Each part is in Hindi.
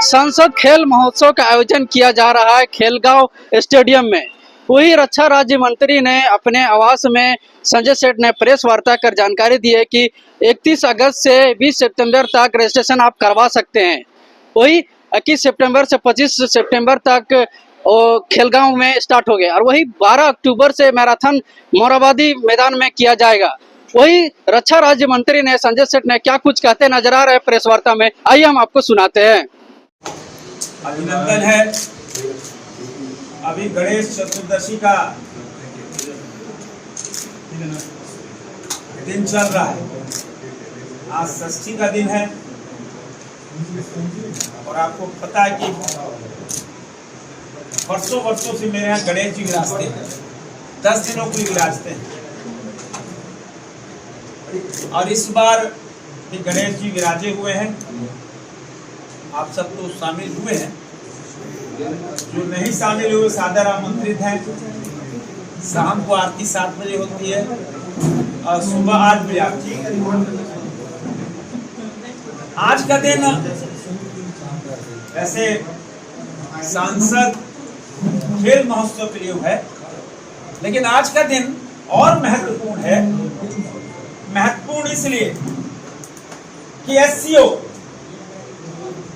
संसद खेल महोत्सव का आयोजन किया जा रहा है खेलगांव स्टेडियम में। वही रक्षा राज्य मंत्री ने अपने आवास में संजय सेठ ने प्रेस वार्ता कर जानकारी दी है कि 31 अगस्त से 20 सितंबर तक रजिस्ट्रेशन आप करवा सकते हैं। वही 21 सितंबर से 25 सितंबर तक खेलगांव में स्टार्ट हो गया और वही 12 अक्टूबर से मैराथन मोराबादी मैदान में किया जाएगा। वही रक्षा राज्य मंत्री ने संजय सेठ ने क्या कुछ कहते नजर आ रहे हैं प्रेस वार्ता में, आइए हम आपको सुनाते हैं। अभिनंदन है। अभी गणेश चतुर्दशी का दिन चल रहा है। आज षष्ठी का दिन है और आपको पता है कि वर्षों वर्षों से मेरे यहाँ गणेश जी विराजते हैं, 10 दिनों को विराजते हैं और इस बार भी गणेश जी विराजे हुए हैं। आप सब तो शामिल हुए हैं, जो नहीं शामिल हुए सादर आमंत्रित हैं। शाम को आरती 7 बजे होती है और सुबह 8 बजे आरती। आज का दिन ऐसे सांसद खेल महोत्सव के लिए है, लेकिन आज का दिन और महत्वपूर्ण है। महत्वपूर्ण इसलिए कि एससीओ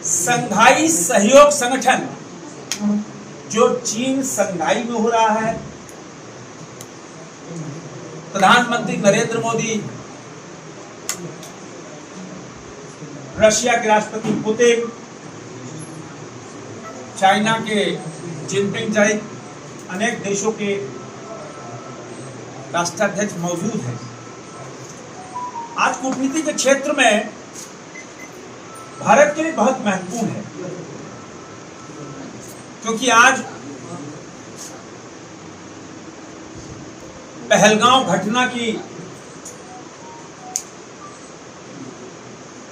संघाई सहयोग संगठन जो चीन संघाई में हो रहा है, प्रधानमंत्री नरेंद्र मोदी, रशिया के राष्ट्रपति पुतिन, चाइना के जिनपिंग सहित अनेक देशों के राष्ट्राध्यक्ष मौजूद हैं। आज कूटनीति के क्षेत्र में भारत के लिए बहुत महत्वपूर्ण है, क्योंकि आज पहलगांव घटना की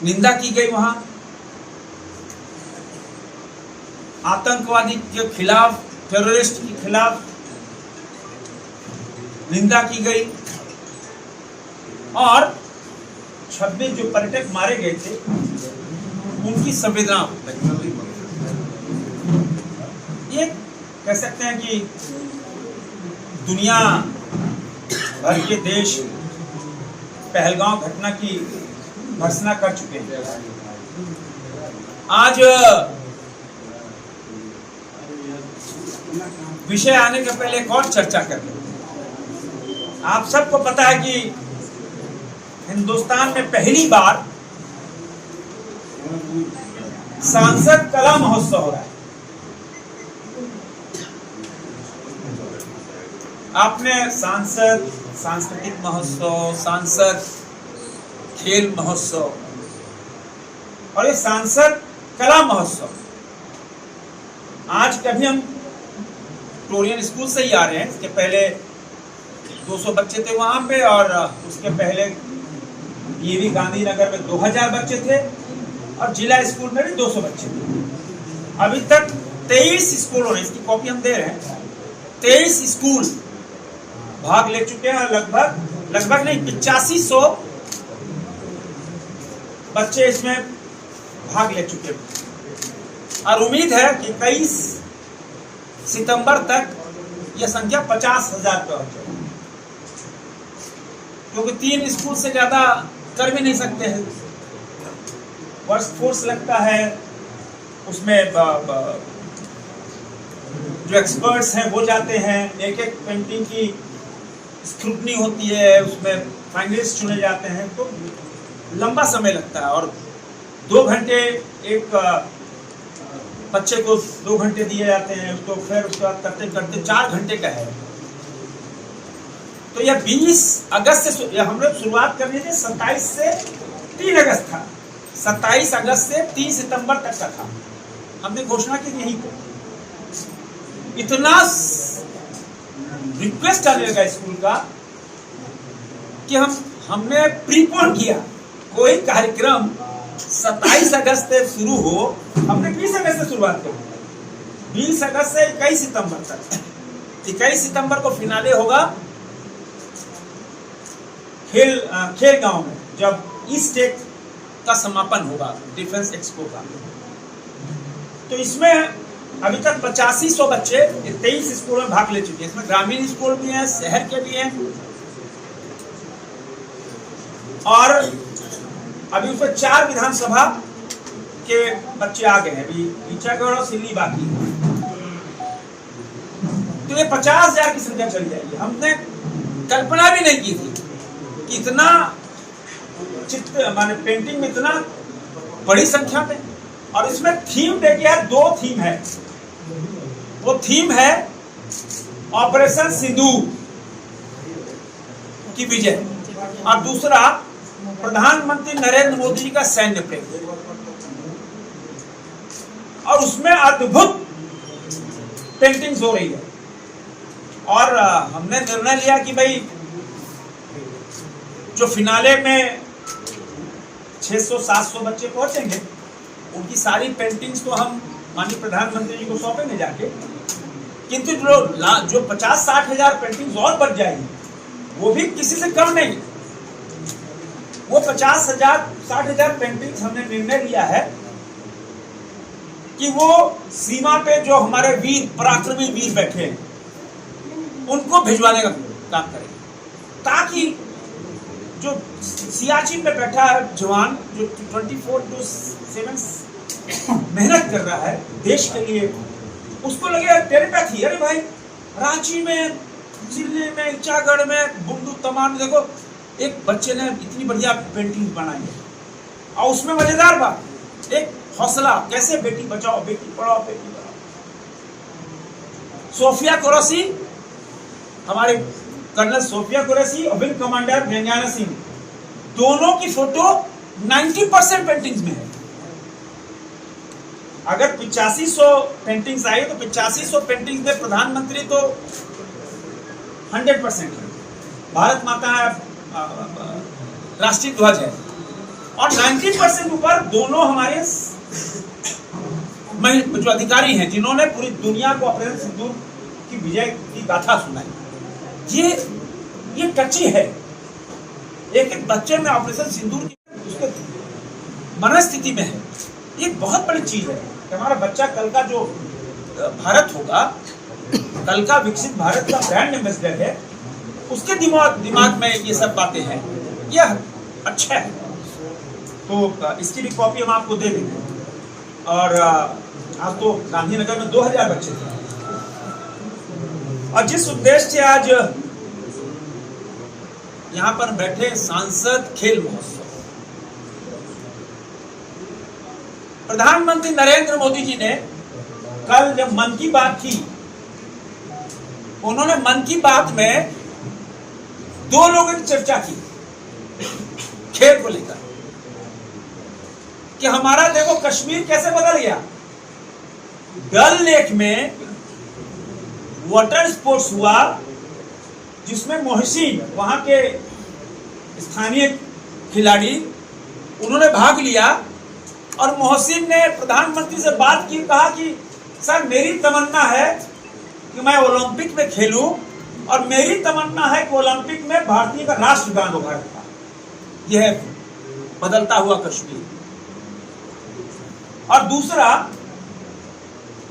निंदा की गई, वहां आतंकवादी के खिलाफ, टेररिस्ट के खिलाफ निंदा की गई और 26 जो पर्यटक मारे गए थे उनकी संवेदना। ये कह सकते हैं कि दुनिया भर के देश पहलगांव घटना की भर्त्सना कर चुके हैं। आज विषय आने के पहले एक और चर्चा करते हैं। आप सबको पता है कि हिंदुस्तान में पहली बार सांसद कला महोत्सव हो रहा है। आपने सांसद सांस्कृतिक महोत्सव, सांसद खेल महोत्सव और ये सांसद कला महोत्सव, आज कभी हम टोरियन स्कूल से ही आ रहे हैं। इसके पहले 200 बच्चे थे वहां पे और उसके पहले ये गांधीनगर में 2000 बच्चे थे और जिला स्कूल में भी 200 बच्चे थे। अभी तक 23 स्कूलों ने, इसकी कॉपी हम दे रहे हैं, 23 स्कूल भाग ले चुके हैं और लगभग नहीं 8500 बच्चे इसमें भाग ले चुके हैं और उम्मीद है कि 23 सितंबर तक यह संख्या 50,000 पर हो जाए, क्योंकि 3 स्कूल से ज्यादा कर भी नहीं सकते हैं। वर्क फोर्स लगता है, उसमें जो एक्सपर्ट्स हैं वो जाते हैं, एक एक पेंटिंग की स्क्रूटनी होती है, उसमें फाइनलिस्ट चुने जाते हैं, तो लंबा समय लगता है और 2 घंटे एक बच्चे को 2 घंटे दिए जाते हैं, उसको फिर उसके बाद करते करते 4 घंटे का है। तो यह 20 अगस्त से हम लोग शुरुआत करनी थी, 27 से 3 अगस्त था, 27 अगस्त से 3 सितंबर तक का था। हमने घोषणा की यहीं पे। इतना रिक्वेस्ट आने लगा स्कूल का कि हमने प्रीपोन किया। कोई कार्यक्रम 27 अगस्त से शुरू हो, हमने 20 अगस्त से शुरुआत कर, 20 अगस्त से 21 सितंबर तक। 21 सितंबर को फिनाले होगा खेल गांव में, जब ईस्ट टेक का समापन होगा डिफेंस एक्सपो का। तो इसमें अभी तक 8500 बच्चे 23 स्कूलों में भाग ले चुके हैं। इसमें ग्रामीण स्कूल भी हैं, शहर के भी हैं, और अभी उसमें 4 विधानसभा के बच्चे आ गए हैं। अभी ईचागढ़ और सिल्ली बाकी है। तो ये 50,000 की संख्या चली जाएगी। हमने कल्पना भी नहीं की थी कि इतना चित्र माने पेंटिंग में इतना बड़ी संख्या में। और इसमें थीम देखिए यार, 2 थीम है। वो थीम है ऑपरेशन सिंदूर की विजय, और दूसरा प्रधानमंत्री नरेंद्र मोदी जी का सैन्य प्रेम। और उसमें अद्भुत पेंटिंग्स हो रही है। और हमने निर्णय लिया कि भाई जो फिनाले में 600-700 बच्चे पहुंचेंगे, उनकी सारी पेंटिंग्स तो हम माननीय प्रधानमंत्री जी को सौंपेंगे जाके। किंतु जो 50-60 हजार पेंटिंग्स और बच जाएगी, वो भी किसी से कम नहीं। वो 50,000-60 हजार पेंटिंग्स हमने निर्णय लिया है कि वो सीमा पे जो हमारे वीर पराक्रमी वीर बैठे हैं, उनको भिजवाने का काम करेंगे, ताकि जो सियाचिन में बैठा है जवान, जो 24/7 मेहनत कर रहा है देश के लिए, उसको लगे टेलीपैथी, अरे भाई रांची में, दिल्ली में, ईचागढ़ में, बुंडू तमाम, देखो एक बच्चे ने इतनी बढ़िया पेंटिंग बनाई है। और उसमें मजेदार बात, एक हौसला, कैसे बेटी बचाओ बेटी पढ़ाओ बेटी पढ़ाओ। सोफिया कुरैशी, हमारे कर्नल सोफिया कुरैशी और विंग कमांडर व्यंग्याना सिंह, दोनों की फोटो 90% पेंटिंग्स में है। अगर 8500 पेंटिंग्स आई तो 8500 पेंटिंग्स में प्रधानमंत्री तो 100% है, भारत माता है, राष्ट्रीय ध्वज है, और 90% ऊपर दोनों हमारे जो अधिकारी हैं जिन्होंने पूरी दुनिया को ऑपरेशन सिंदूर की विजय की गाथा सुनाई। ये टची है। एक एक बच्चे में ऑपरेशन सिंदूर की उसके मनस्थिति में है। ये बहुत बड़ी चीज है कि हमारा बच्चा कल का जो भारत होगा, कल का विकसित भारत का ब्रांड एम्बेसडर है, उसके दिमाग में ये सब बातें हैं। यह अच्छा है। तो इसकी भी कॉपी हम आपको दे देंगे। और आज तो गांधीनगर में 2000 बच्चे थे, और जिस उद्देश्य से आज यहाँ पर बैठे सांसद खेल महोत्सव, प्रधानमंत्री नरेंद्र मोदी जी ने कल जब मन की बात की, उन्होंने मन की बात में 2 लोगों की चर्चा की खेल को लेकर, कि हमारा देखो कश्मीर कैसे बदल गया। डल लेक में वाटर स्पोर्ट्स हुआ, जिसमें मोहसिन, वहां के स्थानीय खिलाड़ी, उन्होंने भाग लिया। और मोहसिन ने प्रधानमंत्री से बात की, कहा कि सर मेरी तमन्ना है कि मैं ओलंपिक में खेलूं, और मेरी तमन्ना है कि ओलंपिक में भारतीय का राष्ट्रगान हो भारत का। यह बदलता हुआ कश्मीर। और दूसरा,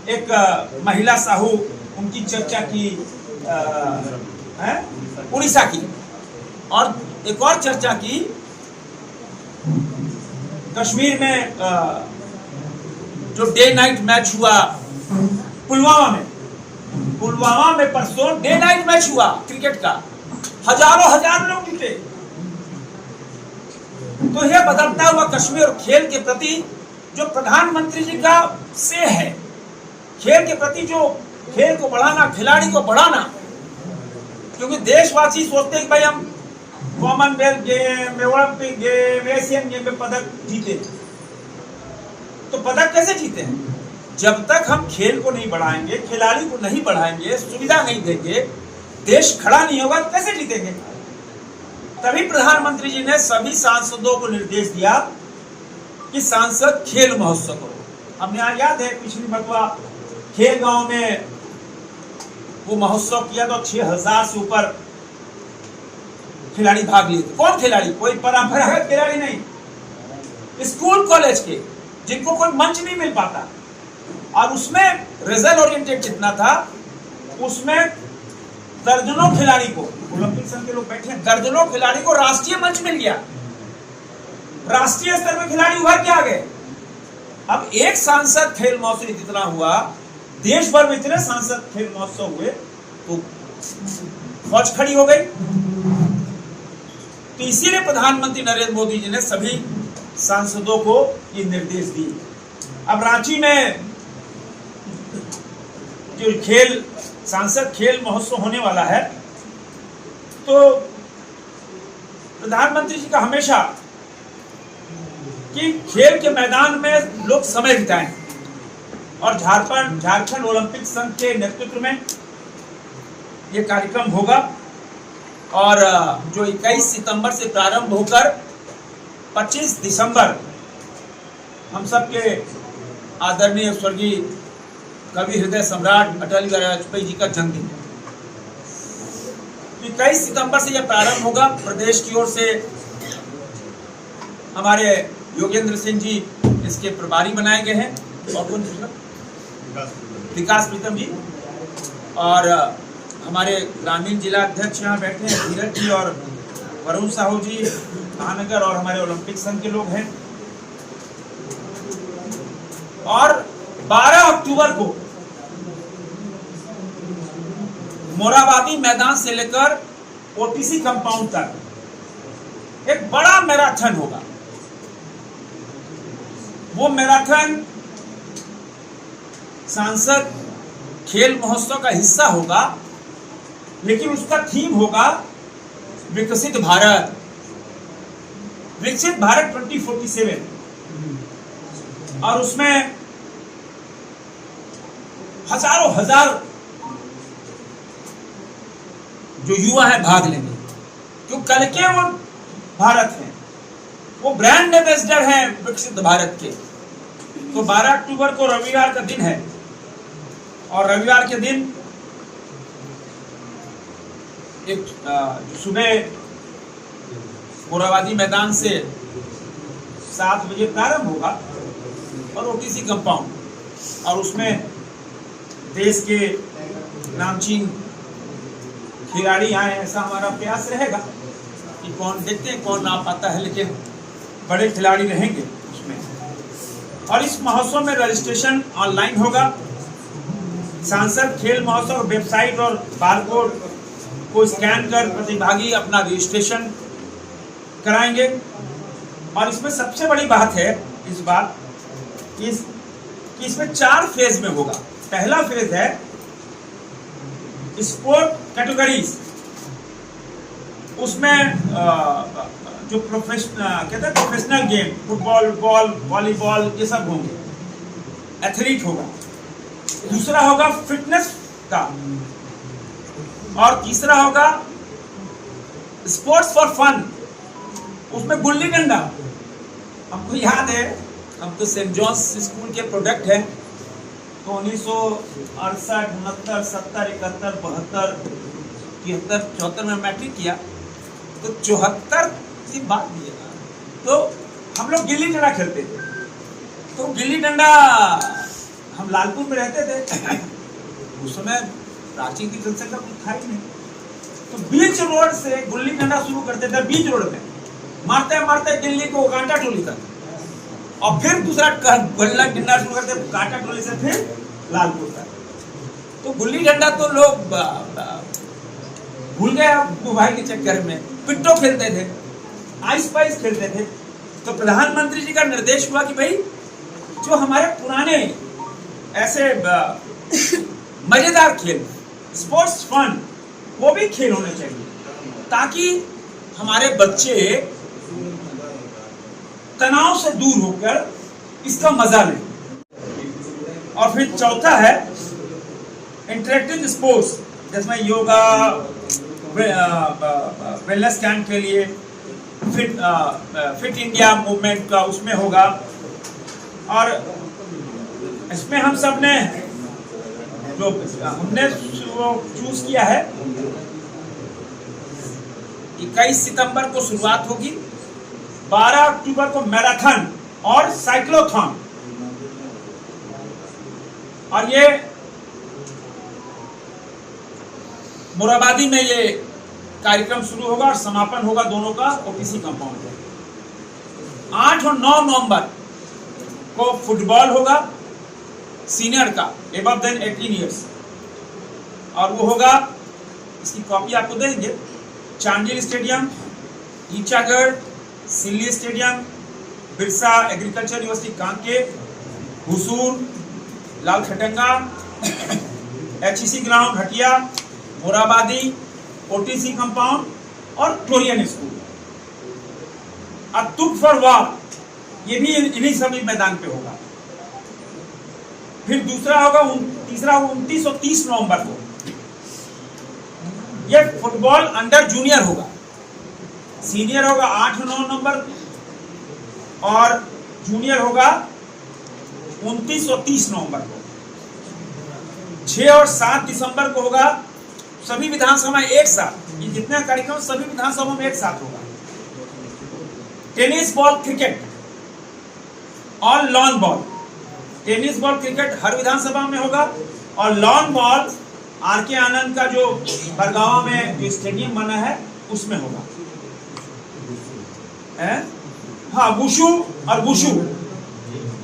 एक महिला साहू, उनकी चर्चा की उड़ीसा की, और एक और चर्चा की कश्मीर में जो डे नाइट मैच हुआ पुलवामा में परसों डे नाइट मैच हुआ क्रिकेट का, हजार लोग जुटे। तो यह बदलता हुआ कश्मीर और खेल के प्रति जो प्रधानमंत्री जी का से है, खेल के प्रति जो खेल को बढ़ाना, खिलाड़ी को बढ़ाना, क्योंकि देशवासी सोचते हैं कि भाई हम Commonwealth game, Olympic game, Asian game में पदक जीते। तो पदक कैसे जीते हैं? जब तक हम खेल को नहीं बढ़ाएंगे, खिलाड़ी को नहीं बढ़ाएंगे, सुविधा नहीं देंगे, देश खड़ा नहीं होगा, तो कैसे जीतेंगे? तभी प्रधानमंत्री जी ने सभी सांसदों को निर्देश दिया कि सांसद खेल महोत्सव करो। हमने यहाँ याद है पिछली मरतबा खेल गांव में वो महोत्सव किया तो 6000 से ऊपर खिलाड़ी भाग लिए थे। कौन खिलाड़ी? कोई परंपरागत खिलाड़ी नहीं, स्कूल कॉलेज के, जिनको कोई मंच नहीं मिल पाता, और उसमें रिजल्ट ओरिएंटेड जितना था, उसमें दर्जनों खिलाड़ी को, ओलंपिक संघ के लोग बैठे हैं, दर्जनों खिलाड़ी को राष्ट्रीय मंच मिल गया, राष्ट्रीय स्तर पर खिलाड़ी उभर के आ गए। अब एक सांसद खेल महोत्सव इतना हुआ, देश भर में इतने सांसद खेल महोत्सव हुए, तो फौज खड़ी हो गई। तो इसीलिए प्रधानमंत्री नरेंद्र मोदी जी ने सभी सांसदों को ये निर्देश दिए। अब रांची में जो सांसद खेल महोत्सव होने वाला है, तो प्रधानमंत्री जी का हमेशा कि खेल के मैदान में लोग समय बिताएं, और झारखंड ओलंपिक संघ के नेतृत्व में ये कार्यक्रम होगा। और जो 21 सितंबर से प्रारंभ होकर 25 दिसंबर हम सबके आदरणीय स्वर्गीय कवि हृदय सम्राट अटल बिहारी वाजपेयी जी का जन्मदिन है। 21 सितंबर से यह प्रारंभ होगा। प्रदेश की ओर से हमारे योगेंद्र सिंह जी इसके प्रभारी बनाए गए हैं, और कौन विकास प्रीतम जी, और हमारे ग्रामीण जिला अध्यक्ष यहाँ बैठे हैं धीरज जी और वरुण साहू जी महानगर, और हमारे ओलंपिक संघ के लोग हैं। और 12 अक्टूबर को मोराबादी मैदान से लेकर ओटीसी कंपाउंड तक एक बड़ा मैराथन होगा। वो मैराथन सांसद खेल महोत्सव का हिस्सा होगा, लेकिन उसका थीम होगा विकसित भारत, विकसित भारत 2047, और उसमें हजारों हजार जो युवा हैं भाग लेंगे, क्यों कल के वो भारत हैं, वो ब्रांड एम्बेसडर हैं विकसित भारत के। तो 12 अक्टूबर को रविवार का दिन है, और रविवार के दिन एक सुबह मोराबादी मैदान से 7 बजे प्रारंभ होगा, और ओटीसी कंपाउंड, और उसमें देश के नामचीन खिलाड़ी आए, ऐसा हमारा प्रयास रहेगा कि कौन देखते हैं कौन ना पाता है, लेकिन बड़े खिलाड़ी रहेंगे उसमें। और इस महोत्सव में रजिस्ट्रेशन ऑनलाइन होगा। सांसद खेल महोत्सव वेबसाइट और बारकोड को स्कैन कर प्रतिभागी अपना रजिस्ट्रेशन कराएंगे। और इसमें सबसे बड़ी बात है इस बार कि इसमें 4 फेज में होगा। पहला फेज है स्पोर्ट कैटेगरीज, उसमें जो professional game, football, ball, volleyball, ये सब होंगे, एथलीट होगा। दूसरा होगा फिटनेस का, और तीसरा होगा स्पोर्ट्स फॉर फन, उसमें गुल्ली डंडा। हमको याद है, हम तो सेंट जॉन्स स्कूल के प्रोडक्ट हैं, तो 1968, 69, 70, 71, 72, 73, 74 में मैट्रिक किया, तो 74 की बात भी है, तो हम लोग गिल्ली डंडा खेलते थे। तो गिल्ली डंडा हम लालपुर में रहते थे, उस समय रांची की जनसंख्या कुछ था ही नहीं, तो बीच रोड से गुल्ली डंडा शुरू करते थे। बीच रोड में मारते मारते गिल्ली को कांटा टोली तक, और फिर दूसरा गुल्ला डंडा शुरू करते कांटा टोली से फिर लालपुर तक। तो गुल्ली डंडा तो लोग भूल गए मोबाइल के चक्कर में। पिट्टो खेलते थे, आइस पाइस खेलते थे। तो प्रधानमंत्री जी का निर्देश हुआ कि भाई जो हमारे पुराने ऐसे मजेदार खेल, स्पोर्ट्स फन, वो भी खेल होने चाहिए, ताकि हमारे बच्चे तनाव से दूर होकर इसका मजा लें। और फिर चौथा है इंटरेक्टिव स्पोर्ट्स, जिसमें योगा, वेलनेस कैंप के लिए फिट इंडिया मूवमेंट का उसमें होगा। और इसमें हम सब ने जो हमने चूज किया है, 21 सितंबर को शुरुआत होगी, 12 अक्टूबर को मैराथन और साइक्लोथॉन, और ये मोराबादी में ये कार्यक्रम शुरू होगा और समापन होगा दोनों का ओपीसी कंपाउंड में। 8 और 9 नवंबर को फुटबॉल होगा सीनियर का एबव देन 18 इयर्स, और वो होगा, इसकी कॉपी आपको देंगे, Chandil stadium, Ichagarh, Silli stadium, Birsa agriculture university Kanke, Husur, Lal Khatanga, HEC ground Hatia, Morabadi, OTC compound और फ्लोरियन स्कूल। अतुक फॉर वार ये भी इन्हीं सभी मैदान पे होगा। फिर दूसरा होगा, तीसरा 29 और 30 नवंबर को ये फुटबॉल अंडर जूनियर होगा। सीनियर होगा 8 और 9 नवंबर और जूनियर होगा 29 और 30 नवंबर को। 6 और 7 दिसंबर को होगा सभी विधानसभा एक साथ, ये जितने कार्यक्रम सभी विधानसभा में एक साथ होगा। टेनिस बॉल क्रिकेट और lawn ball, tennis ball cricket हर विधानसभा में होगा और लॉन बॉल आर.के. आनंद का जो बरगावा में जो स्टेडियम बना है उसमें होगा। हाँ, वुशु और वुशु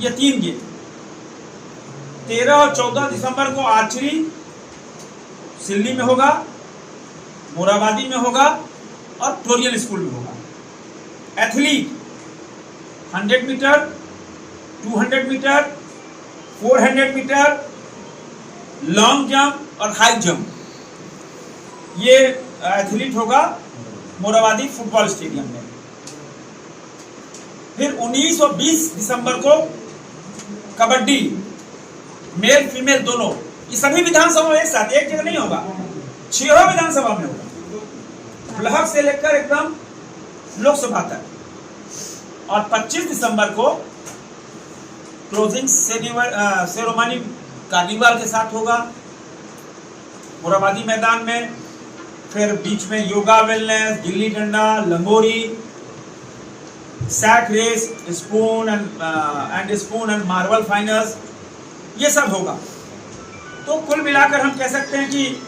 ये 3 गेम। 13 और 14 दिसंबर को आर्चरी सिल्ली में होगा, मोराबादी में होगा और फ्लोरियन स्कूल में होगा। Athlete 100 metre, 200 metre, 400 metre, long jump और हाई जंप, ये एथलीट होगा मोराबादी फुटबॉल स्टेडियम में। फिर 19 और 20 दिसंबर को कबड्डी, मेल फीमेल दोनों, ये सभी विधानसभा में एक साथ, एक जगह नहीं होगा, 6 विधानसभा में होगा, ब्लॉक से लेकर एकदम लोकसभा तक। और 25 दिसंबर को क्लोजिंग सेरेमनी कार्निवाल के साथ होगा मोराबादी मैदान में। फिर बीच में yoga, wellness, gilli danda, lagori, sack race, spoon and marble finals, ये सब होगा। तो कुल मिलाकर हम कह सकते हैं कि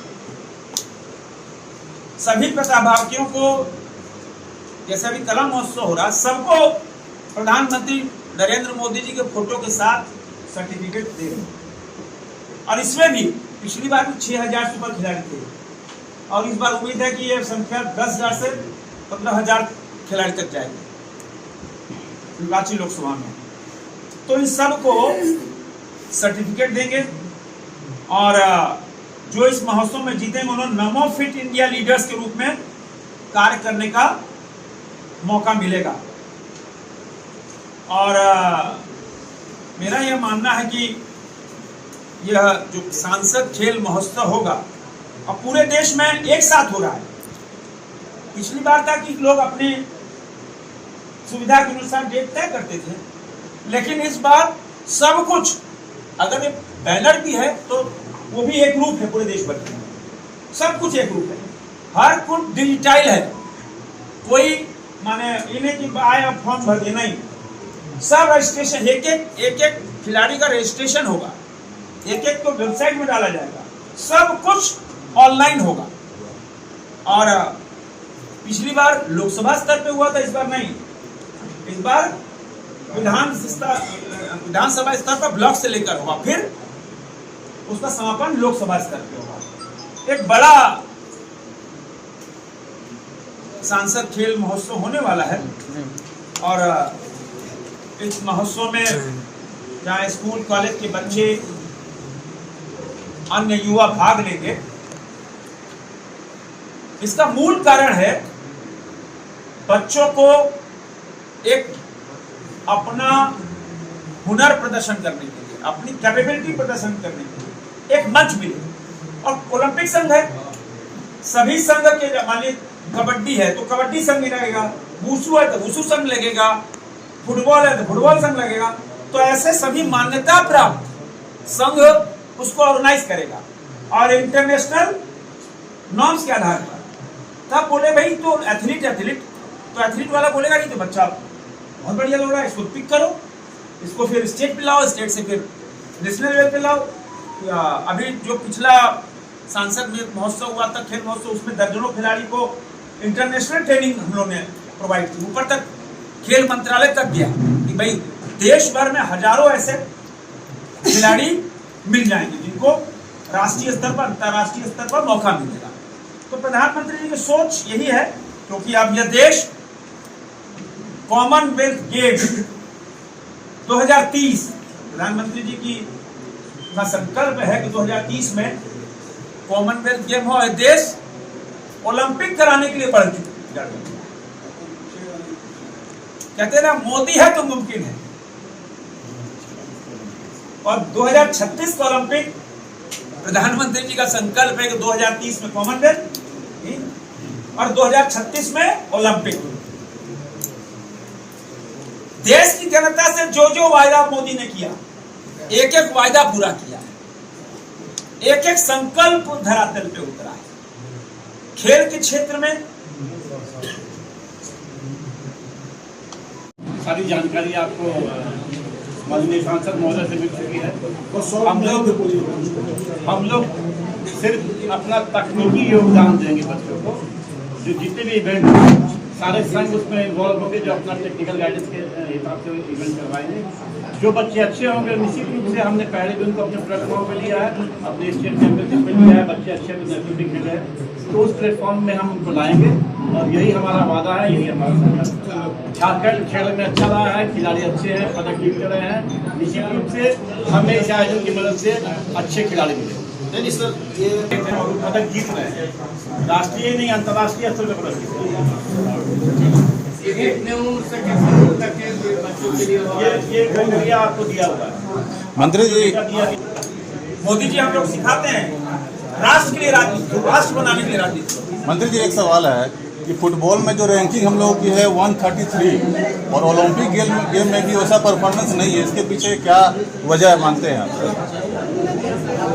सभी प्रतिभागियों को, जैसे अभी कला महोत्सव हो रहा, सबको प्रधानमंत्री नरेंद्र मोदी जी के फोटो के साथ सर्टिफिकेट दे रहे हैं। और इसमें भी पिछली बार भी 6000 से ऊपर खिलाड़ी थे और इस बार उम्मीद है कि यह संख्या 10,000 से 15,000 खिलाड़ी तक जाएगी रांची लोकसभा में। तो इन सब को सर्टिफिकेट देंगे और जो इस महोत्सव में जीतेंगे उन्हें नमो फिट इंडिया लीडर्स के रूप में कार्य करने का मौका मिलेगा। और मेरा यह मानना है कि यह जो सांसद खेल महोत्सव होगा और पूरे देश में एक साथ हो रहा है। पिछली बार था कि लोग अपने सुविधा के अनुसार डेट तय करते थे, लेकिन इस बार सब कुछ, अगर ये बैनर भी है तो वो भी एक रूप है पूरे देश भर में, सब कुछ एक रूप है, हर कुछ डिजिटाइल है। कोई माने इन्हें कि आए अब फॉर्म भर देना ही, सब रजिस्ट्रेशन, एक खिलाड़ी का रजिस्ट्रेशन होगा, एक तो वेबसाइट में डाला जाएगा, सब कुछ ऑनलाइन होगा। और पिछली बार लोकसभा स्तर पे हुआ था, इस बार नहीं, इस बार विधानसभा स्तर पर ब्लॉक से लेकर होगा, फिर उसका समापन लोकसभा स्तर पे होगा। एक बड़ा सांसद खेल महोत्सव होने वाला है और इस महोत्सव में जहाँ स्कूल कॉलेज के बच्चे, अन्य युवा भाग लेंगे। इसका मूल कारण है बच्चों को एक अपना हुनर प्रदर्शन करने के लिए, अपनी कैपेबिलिटी प्रदर्शन करने के लिए एक मंच मिले। और ओलंपिक संघ है, सभी संघ के, मान लीजिए कबड्डी है तो कबड्डी संघ ही लगेगा, वुशु है तो वुशु संघ लगेगा, फुटबॉल है तो फुटबॉल संघ लगेगा। तो ऐसे सभी मान्यता प्राप्त संघ उसको ऑर्गेनाइज करेगा और इंटरनेशनल नॉर्म्स के आधार पर। तब बोले भाई तो एथलीट तो एथलीट वाला बोलेगा नहीं तो बच्चा बहुत बढ़िया लग रहा है, इसको पिक करो, इसको फिर स्टेट पे लाओ, स्टेट से फिर नेशनल लेवल पे लाओ, अभी जो पिछला सांसद में महोत्सव हुआ था, खेल महोत्सव, उसमें दर्जनों खिलाड़ी को इंटरनेशनल ट्रेनिंग हम लोग ने प्रोवाइड की। ऊपर तक खेल मंत्रालय तक गया कि भाई देश भर में हजारों ऐसे खिलाड़ी मिल जाएंगे जिनको राष्ट्रीय स्तर पर, अंतर्राष्ट्रीय स्तर पर मौका मिलेगा। तो प्रधानमंत्री जी की सोच यही है, क्योंकि अब यह देश कॉमनवेल्थ गेम्स 2030, प्रधानमंत्री जी की का संकल्प है कि 2030 में कॉमनवेल्थ गेम हो, देश ओलंपिक कराने के लिए बढ़ चुका। कहते हैं ना, मोदी है तो मुमकिन है। और 2036 का ओलंपिक, प्रधानमंत्री जी का संकल्प है कि 2030 में कॉमनवेल्थ और 2036 में ओलंपिक। देश की जनता से जो जो वायदा मोदी ने किया, एक एक वायदा पूरा किया, एक एक संकल्प धरातल पे उतरा है। खेल के क्षेत्र में सारी जानकारी आपको माननीय सांसद महोदय से मिल चुकी है। हम लोग सिर्फ अपना तकनीकी योगदान देंगे बच्चों को। जो जितने भी इवेंट, सारे संघ उसमें इन्वॉल्व होंगे, जो अपना टेक्निकल गाइडेंस के हिसाब से इवेंट करवाएंगे। जो बच्चे अच्छे होंगे, निश्चित रूप से हमने पहले भी उनको अपने प्लेटफॉर्म पे लिया है, अपने स्टेट चैंपियनशिप में लिया है, बच्चे अच्छे नेशनल भी खेले हैं, तो उस प्लेटफॉर्म में हम उनको लाएंगे। और यही हमारा वादा है, यही हमारा संकल्प। झारखंड खेल में अच्छा रहा है, खिलाड़ी अच्छे हैं, पदक जीत रहे हैं। निश्चित रूप से हमें इस आयोजन की मदद से अच्छे खिलाड़ी मिले। नहीं सर, ये पदक जीत रहे हैं, राष्ट्रीय नहीं अंतर्राष्ट्रीय स्तर पर पदक जीत रहे हैं। ये क्राइटेरिया आपको दिया हुआ है मंत्री जी। मोदी जी हम लोग सिखाते हैं राष्ट्र के लिए राजनीति, राष्ट्र बनाने के लिए राजनीति। मंत्री जी, एक सवाल है कि फुटबॉल में जो रैंकिंग हम लोगों की है 133 और ओलंपिक गेम में भी वैसा परफॉर्मेंस नहीं है, इसके पीछे क्या वजह है मानते हैं आप?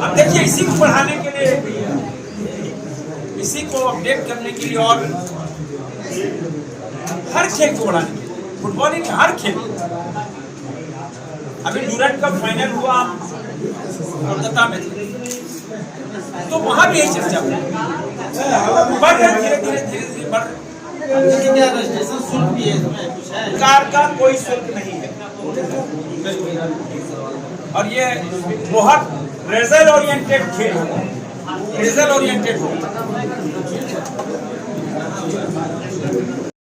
अब देखिए, इसी को बढ़ाने के लिए, इसी को अपडेट करने के लिए और हर खेल को बढ़ाने के लिए, फुटबॉल ही हर खेल। अभी ड्यूरेंट कप फाइनल हुआ कोलकाता में, तो वहां भी यही चर्चा हुई, बढ़ रहे धीरे धीरे धीरे धीरे बढ़ रहे। रजिस्ट्रेशन शुल्क भी है इसमें कुछ है? कार का कोई शुल्क नहीं है, और ये बहुत रिजल्ट ओरिएंटेड खेल, रिजल्ट ओरिएंटेड हो।